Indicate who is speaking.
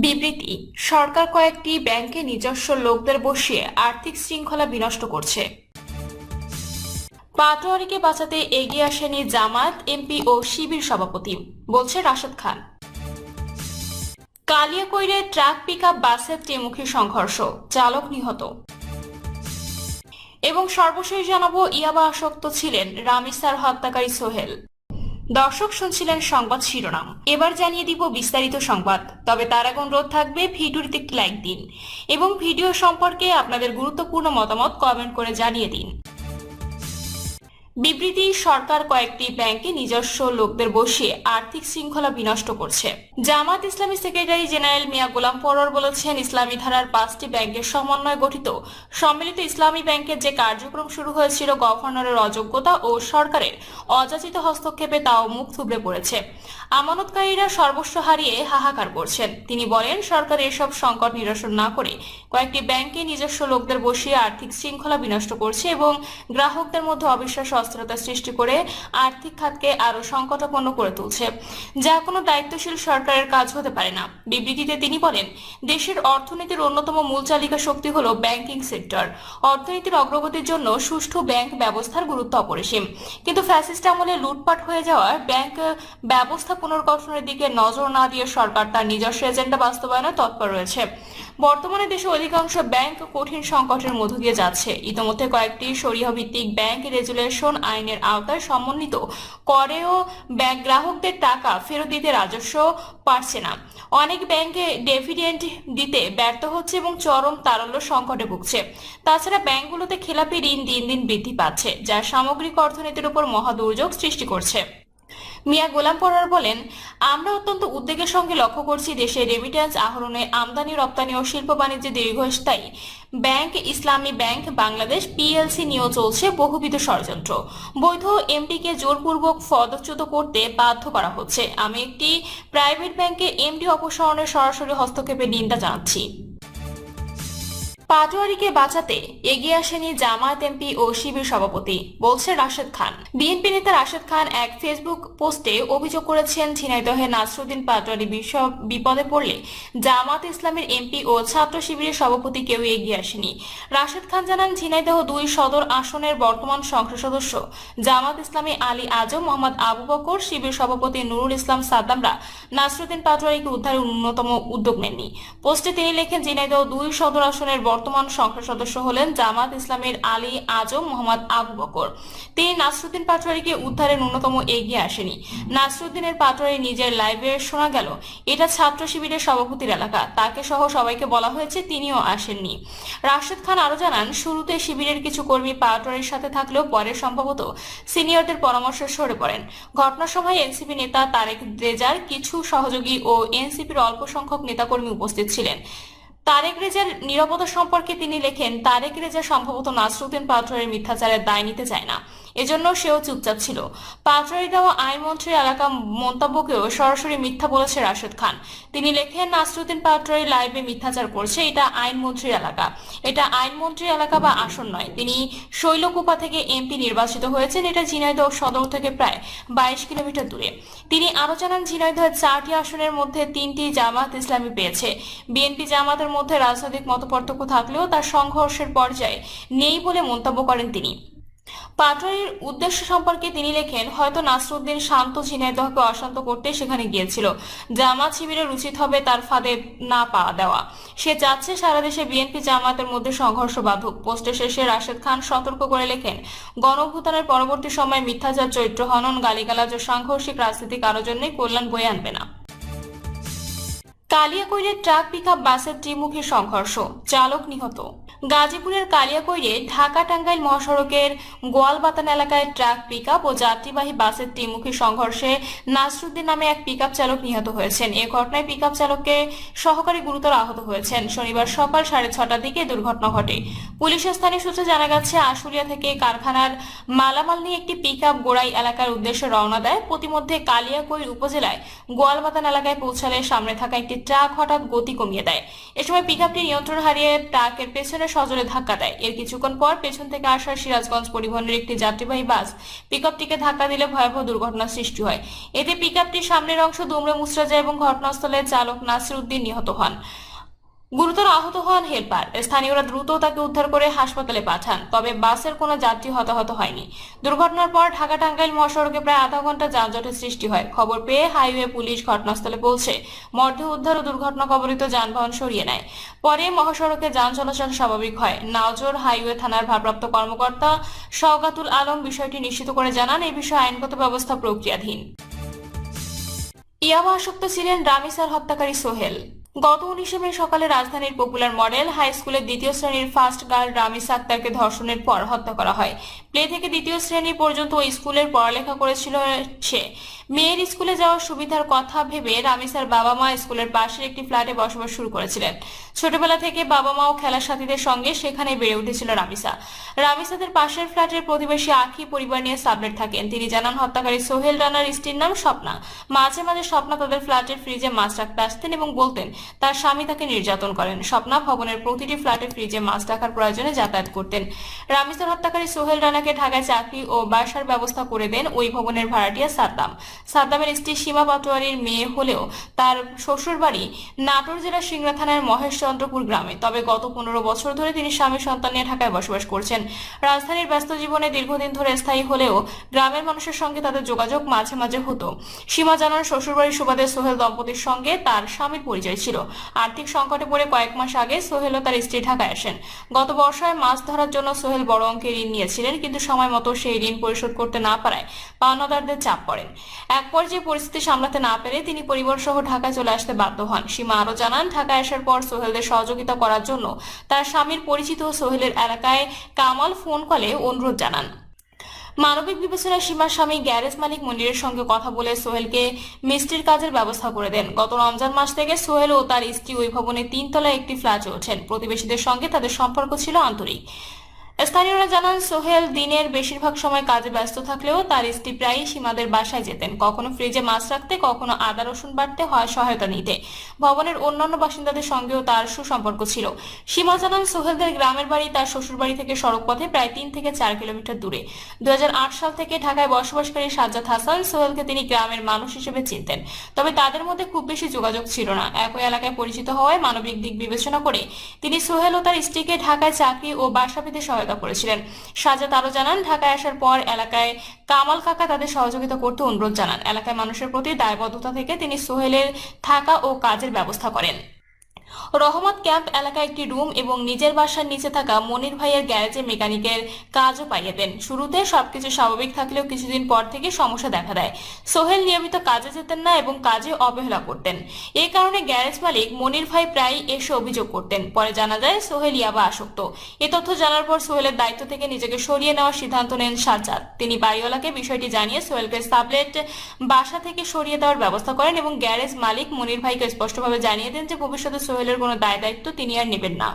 Speaker 1: বিবৃতি সরকার কয়েকটি ব্যাংকে নিজস্ব লোকদের বসিয়ে আর্থিক শৃঙ্খলা বিনষ্ট করছে। পাটোয়ারিকে বাঁচাতে এগিয়ে আসেনি জামায়াত, এমপি ও শিবির সভাপতি, বলছে রাশেদ খান। কালিয়াকৈরে ট্রাক পিকআপ বাসের ত্রিমুখী সংঘর্ষ, চালক নিহত। এবং সর্বশেষ জানাবো, ইয়াবা আসক্ত ছিলেন রামিসার হত্যাকারী সোহেল। দর্শক শুনছিলেন সংবাদ শিরোনাম, এবার জানিয়ে দিব বিস্তারিত সংবাদ। তবে তার আগে অনুরোধ থাকবে ভিডিওটিতে একটি লাইক দিন এবং ভিডিও সম্পর্কে আপনাদের গুরুত্বপূর্ণ মতামত কমেন্ট করে জানিয়ে দিন। বিবৃতি সরকার কয়েকটি ব্যাংকে নিজস্ব লোকদের বসিয়ে আর্থিক শৃঙ্খলা বিনষ্ট করছে। জামাত ইসলামী সেক্রেটারি জেনারেল মিয়া গোলাম পরোয়ার বলেছেন, ইসলামী ধারার 5টি ব্যাংকের সমন্বয়ে গঠিত সম্মিলিত ইসলামী ব্যাংকের যে কার্যক্রম শুরু হয়েছিল গভর্নরের অযোগ্যতা ও সরকারের অযাচিত হস্তক্ষেপে তাও মুখ থুবড়ে পড়েছে। আমানতকারীরা সর্বস্ব হারিয়ে হাহাকার করছেন। তিনি বলেন, সরকার এসব সংকট নিরসন না করে কয়েকটি ব্যাংকে নিজস্ব লোকদের বসিয়ে আর্থিক শৃঙ্খলা বিনষ্ট করছে এবং গ্রাহকদের মধ্যে অবিশ্বাস অস্থিরতা সৃষ্টি করে আর্থিক খাতকে আরো সংকটাপন্ন করে তুলছে, যা কোনো দায়িত্বশীল সরকারের কাজ হতে পারে না। বিবৃতিতে তিনি বলেন, দেশের অর্থনীতির অন্যতম মূল চালিকা শক্তি হলো ব্যাংকিং সেক্টর। অর্থনীতির অগ্রগতির জন্য সুষ্ঠু ব্যাংক ব্যবস্থার গুরুত্ব অপরিসীম, কিন্তু ফ্যাসিস্ট আমলে লুটপাট হয়ে যাওয়া ব্যাংক ব্যবস্থা পুনর্গঠনের দিকে নজর না দিয়ে সরকার তার নিজস্ব এজেন্ডা বাস্তবায়নে তৎপর রয়েছে। বর্তমানে দেশে অধিকাংশ ব্যাংক কঠিন সংকটের মধ্য দিয়ে যাচ্ছে। ইতিমধ্যে কয়েকটি শরিয়া ভিত্তিক ব্যাংক রেজুলেশন আইনের আওতায় সমন্বিত করেও ব্যাংক গ্রাহকদের টাকা ফেরত দিতে রাজস্ব পারছে না। অনেক ব্যাংকে ডিভিডেন্ড দিতে ব্যর্থ হচ্ছে এবং চরম তারল্য সংকটে ভুগছে। তাছাড়া ব্যাংকগুলোতে খেলাপি ঋণ দিন দিন বৃদ্ধি পাচ্ছে, যা সামগ্রিক অর্থনীতির উপর মহা দুর্যোগ সৃষ্টি করছে। মিয়া গোলাম পরোয়ার বলেন, আমরা অত্যন্ত উদ্বেগের সঙ্গে লক্ষ্য করছি দেশে রেমিট্যান্স আহরণে আমদানি রপ্তানি ও শিল্প বাণিজ্যে দীর্ঘস্থায়ী ব্যাংক ইসলামী ব্যাংক বাংলাদেশ পিএলসি নিয়েও চলছে বহুবিধ ষড়যন্ত্র। বৈধ এমডিকে জোরপূর্বক পদচ্যুত করতে বাধ্য করা হচ্ছে। আমি একটি প্রাইভেট ব্যাংকে এমডি অপসারণের সরাসরি হস্তক্ষেপের নিন্দা জানাচ্ছি। পাটোয়ারিকে বাঁচাতে এগিয়ে আসেনি জামায়াত, এমপি ও শিবির সভাপতি, বলছে রাশেদ খান। বিএনপি নেতা রাশেদ খান এক ফেসবুক পোস্টে অভিযোগ করেছেন, ঝিনাইদহে নাসরুদ্দিন পাটোয়ারি বিপদে পড়লে জামাত ইসলামের এমপি ও ছাত্র শিবিরের সভাপতি কেউ এগিয়ে আসেনি। রাশেদ খান জানান, ঝিনাইদহ 2 সদর আসনের বর্তমান সংসদ সদস্য জামাত ইসলামী আলী আজম, মোহাম্মদ আবু বকর, শিবির সভাপতি নুরুল ইসলাম সাদ্দামরা নাসরুদ্দিন পাটোয়ারিকে উদ্ধারের ন্যূনতম উদ্যোগ নেননি। পোস্টে তিনি লেখেন, ঝিনাইদহ 2 সদর আসনের বর্তমান সংসদ সদস্য হলেন জামাত ইসলামের আলী আজম, মোহাম্মদ আবু বকর। তিনি নাসরুদ্দিন পাটোয়ারিকে উদ্ধারে ন্যূনতম এগিয়ে আসেনি। নাসরুদ্দিনের পাটোয়ারি নিজের লাইভে শোনা গেল, এটা ছাত্র শিবিরের সভাপতির এলাকা, তাকে সহ সবাইকে বলা হয়েছে, তিনিও আসেননি। রাশেদ খান আরো জানান, শুরুতে শিবিরের কিছু কর্মী পাটোয়ারির সাথে থাকলেও পরে সম্ভবত সিনিয়রদের পরামর্শে সরে পড়েন। ঘটনার সময় এনসিপি নেতা তারেক রেজার কিছু সহযোগী ও এনসিপির অল্প সংখ্যক নেতাকর্মী উপস্থিত ছিলেন। তারেক রেজার নিরাপত্তা সম্পর্কে তিনি লেখেন, তারেক রেজা সম্ভবত নাসরুদ্দিন পাটোয়ারির মিথ্যাচারের দায় নিতে চায় না, এজন্য সেও চুপচাপ ছিল। পাটোয়ারি দেওয়া আইনমন্ত্রীর এলাকা মন্তব্যকেও সরাসরি মিথ্যা বলেছে রাশেদ খান। তিনি লেখেন, নাসরুদ্দিন পাটোয়ারি লাইভে মিথ্যাচার করছে, এটা আইনমন্ত্রীর এলাকা, এটা আইনমন্ত্রীর এলাকা বা আসন নয়। তিনি শৈলকুপা থেকে এমপি নির্বাচিত হয়েছেন, এটা ঝিনাইদহ সদর থেকে প্রায় 22 কিলোমিটার দূরে। তিনি আরো জানান, ঝিনাইদহের 4টি আসনের মধ্যে 3টি জামাত ইসলামী পেয়েছে। বিএনপি জামাতের মধ্যে রাজনৈতিক মতপার্থক্য থাকলেও তার সংঘর্ষের পর্যায়ে নেই বলে মন্তব্য করেন তিনি। পাটোয়ারির উদ্দেশ্য সম্পর্কে তিনি লেখেন, হয়তো নাসরুদ্দিন শান্ত ঝিনাইদহকে অশান্ত করতে সেখানে গিয়েছিল। জামাত শিবিরের উচিত হবে তার ফাঁদে না পা দেওয়া। সে চাচ্ছে সারা দেশে বিএনপি জামাতের মধ্যে সংঘর্ষ বাধুক। পোস্টের শেষে রাশেদ খান সতর্ক করে লেখেন, গণঅভ্যুত্থানের পরবর্তী সময় মিথ্যাচার, চরিত্র হনন, গালিগালাজ ও সাংঘর্ষিক রাজনীতি কারোর জন্যই কল্যাণ বয়ে আনবে না। কালিয়াকৈরে ট্রাক পিকআপ বাসের ত্রিমুখী সংঘর্ষ, চালক নিহত। গাজীপুরের কালিয়াকৈরে ঢাকা টাঙ্গাইল মহাসড়কের গোয়ালবাতান এলাকায় ট্রাক পিকআপ ও যাত্রীবাহী বাসের ত্রিমুখী সংঘর্ষে নাসরুদ্দিন নামে এক পিকআপ চালক নিহত হয়েছেন। এ ঘটনায় পিকআপ চালককে সহকারী গুরুতর আহত হয়েছেন। শনিবার সকাল 6:30টার দিকে দুর্ঘটনা ঘটে। পুলিশের স্থানীয় সূত্রে জানা গেছে, আশুলিয়া থেকে কারখানার মালামাল নিয়ে একটি পিকআপ গোড়াই এলাকার উদ্দেশ্যে রওনা দেয়। প্রতিমধ্যে কালিয়াকৈর উপজেলায় গোয়ালবাতান এলাকায় পৌঁছালে সামনে থাকা একটি ট্রাক হঠাৎ গতি কমিয়ে দেয়। এ সময় পিকআপটি নিয়ন্ত্রণ হারিয়ে ট্রাকের পেছনের সজোরে ধাক্কা দেয়। এর কিছুক্ষণ পর পেছন থেকে আসা সিরাজগঞ্জ পরিবহনের একটি যাত্রীবাহী বাস পিকআপটিকে ধাক্কা দিলে ভয়াবহ দুর্ঘটনার সৃষ্টি হয়। এতে পিকআপটির সামনের অংশ দুমড়ে মুচড়ে যায় এবং ঘটনাস্থলে চালক নাসির উদ্দিন নিহত হন। গুরুতর আহত হন হেলপার। স্থানীয়রা দ্রুত তাকে উদ্ধার করে হাসপাতালে পাঠান, তবে বাসের কোনো যাত্রী হতাহত হয়নি। দুর্ঘটনার পর ঢাকা টাঙ্গাইল মহাসড়কে প্রায় আধা ঘন্টা যানজটের সৃষ্টি হয়। খবর পেয়ে হাইওয়ে পুলিশ ঘটনাস্থলে পৌঁছে মরদেহ উদ্ধার ও দুর্ঘটনা কবলিত যানবাহন সরিয়ে নেয়। পরে মহাসড়কে যান চলাচল স্বাভাবিক হয়। নাওজোর হাইওয়ে থানার ভারপ্রাপ্ত কর্মকর্তা শওকাতুল আলম বিষয়টি নিশ্চিত করে জানান, এই বিষয়ে আইনগত ব্যবস্থা প্রক্রিয়াধীন। ইয়াবা আসক্ত ছিলেন রামিসার হত্যাকারী সোহেল। গত 19 মে সকালে রাজধানীর পপুলার মডেল হাই স্কুলের 2য় শ্রেণীর ফার্স্ট গার্ল রামিসা আক্তারকে ধর্ষণের পর হত্যা করা হয়। প্লে থেকে 2য় শ্রেণী পর্যন্ত ওই স্কুলের পড়ালেখা করেছিল সে। মেয়ের স্কুলে যাওয়ার সুবিধার কথা ভেবে রামিসার বাবা মা স্কুলের পাশের একটি ফ্ল্যাটে বসবাস শুরু করেছিলেন। ছোটবেলা থেকে বাবা মা ও খেলার সাথীদের সঙ্গে সেখানে বেড়ে উঠেছিল রামিসা। রামিসাদের পাশের ফ্ল্যাটের প্রতিবেশী আখি পরিবার নিয়ে সাবলেট থাকেন। তিনি জানান, হত্যাকারী সোহেল রানার স্ত্রীর নাম স্বপ্না। মাঝে মাঝে স্বপ্না তাদের ফ্ল্যাটের ফ্রিজে মাছ রাখতে আসতেন এবং বলতেন তার স্বামী তাকে নির্যাতন করেন। স্বপ্না ভবনের প্রতিটি ফ্ল্যাটের ফ্রিজে মাছ রাখার প্রয়োজনে যাতায়াত করতেন। রামিসার হত্যাকারী সোহেল রানাকে ঢাকায় চাকরি ও বাসার ব্যবস্থা করে দেন ওই ভবনের ভাড়াটিয়া সাদ্দাম। সাদ্দামের স্ত্রী সীমা পাটোয়ারির মেয়ে হলেও তার শ্বশুর বাড়ি নাটোর জেলার সিংড়া থানার মহেশচন্দ্রপুর গ্রামে। তবে গত 15 বছর ধরে তিনি স্বামী সন্তান নিয়ে ঢাকায় বসবাস করছেন। রাজধানীর ব্যস্ত জীবনে দীর্ঘদিন ধরে স্থায়ী হলেও গ্রামের মানুষের সঙ্গে তাদের যোগাযোগ মাঝে মাঝে হতো। সীমা জানান, শ্বশুরবাড়ির সুবাদে সোহেল দম্পতির সঙ্গে তার স্বামীর পরিচয় ছিল। আর্থিক সংকটে পড়ে কয়েক মাস আগে সোহেল ও তার স্ত্রী ঢাকায় আসেন। গত বর্ষায় মাছ ধরার জন্য সোহেল বড় অঙ্কের ঋণ নিয়েছিলেন, কিন্তু সময় মতো সেই ঋণ পরিশোধ করতে না পারায় পাওনাদারদের চাপ পড়েন। এক পর্যায়ে পরিস্থিতি সামলাতে না পেরে তিনি পরিবার সহ ঢাকায় চলে আসতে বাধ্য হন। সীমা আরো জানান, ঢাকায় আসার পর সোহেলদের সহযোগিতা করার জন্য তার স্বামীর পরিচিত সোহেলের এলাকায় কামাল ফোন কলে অনুরোধ জানান। মানবিক বিবেচনায় সীমার স্বামী গ্যারেজ মালিক মনিরের সঙ্গে কথা বলে সোহেলকে মিস্ত্রির কাজের ব্যবস্থা করে দেন। গত রমজান মাস থেকে সোহেল ও তার স্ত্রী ওই ভবনে 3 তলায় একটি ফ্ল্যাটে ওঠেন। প্রতিবেশীদের সঙ্গে তাদের সম্পর্ক ছিল আন্তরিক। স্থানীয়রা জানান, সোহেল দিনের বেশিরভাগ সময় কাজে ব্যস্ত থাকলেও তার স্ত্রী প্রায়ই সীমাদের বাসায় যেতেন, কখনো ফ্রিজে মাছ রাখতে, কখনো আদা রসুন বাটতে হয় সহায়তা নিতে। ভবনের অন্যান্য বাসিন্দাদের সঙ্গেও তার সুসম্পর্ক ছিল। সীমা জানান, সোহেলদের গ্রামের বাড়ি তার শ্বশুর বাড়ি থেকে সড়ক পথে প্রায় 3 থেকে 4 কিলোমিটার দূরে। 2008 সাল থেকে ঢাকায় বসবাসকারী সাজ্জাদ হাসান সোহেলকে তিনি গ্রামের মানুষ হিসেবে চিনতেন, তবে তাদের মধ্যে খুব বেশি যোগাযোগ ছিল না। একই এলাকায় পরিচিত হওয়ায় মানবিক দিক বিবেচনা করে তিনি সোহেল ও তার স্ত্রীকে ঢাকায় চাকরি ও বাসা পেতে করেছিলেন। সাজ্জাদ আরো জানান, ঢাকায় আসার পর এলাকায় কামাল কাকা তাদের সহযোগিতা করতে অনুরোধ জানান। এলাকায় মানুষের প্রতি দায়বদ্ধতা থেকে তিনি সোহেলের থাকা ও কাজের ব্যবস্থা করেন। রহমত ক্যাম্প এলাকায় একটি রুম এবং নিজের বাসার নিচে থাকা মনির ভাইয়ের গ্যারেজে মেকানিকের কাজও পাইয়ে দেন। শুরুতে সবকিছু স্বাভাবিক থাকলেও কিছুদিন পর থেকে সমস্যা দেখা দেয়। সোহেল নিয়মিত কাজে যেতেন না এবং কাজে অবহেলা করতেন। এই কারণে গ্যারেজ মালিক মনির ভাই প্রায় এসে অভিযোগ করতেন। পরে জানা যায় সোহেল ইয়াবা আসক্ত। এ তথ্য জানার পর সোহেলের দায়িত্ব থেকে নিজেকে সরিয়ে নেওয়ার সিদ্ধান্ত নেন সাজ্জাদ। তিনি বাড়িওয়ালাকে বিষয়টি জানিয়ে সোহেলকে সাবলেট বাসা থেকে সরিয়ে দেওয়ার ব্যবস্থা করেন এবং গ্যারেজ মালিক মনির ভাইকে স্পষ্টভাবে জানিয়ে দেন যে ভবিষ্যতে সোহেলের কোনো দায় দায়িত্ব তিনি আর নেবেন না।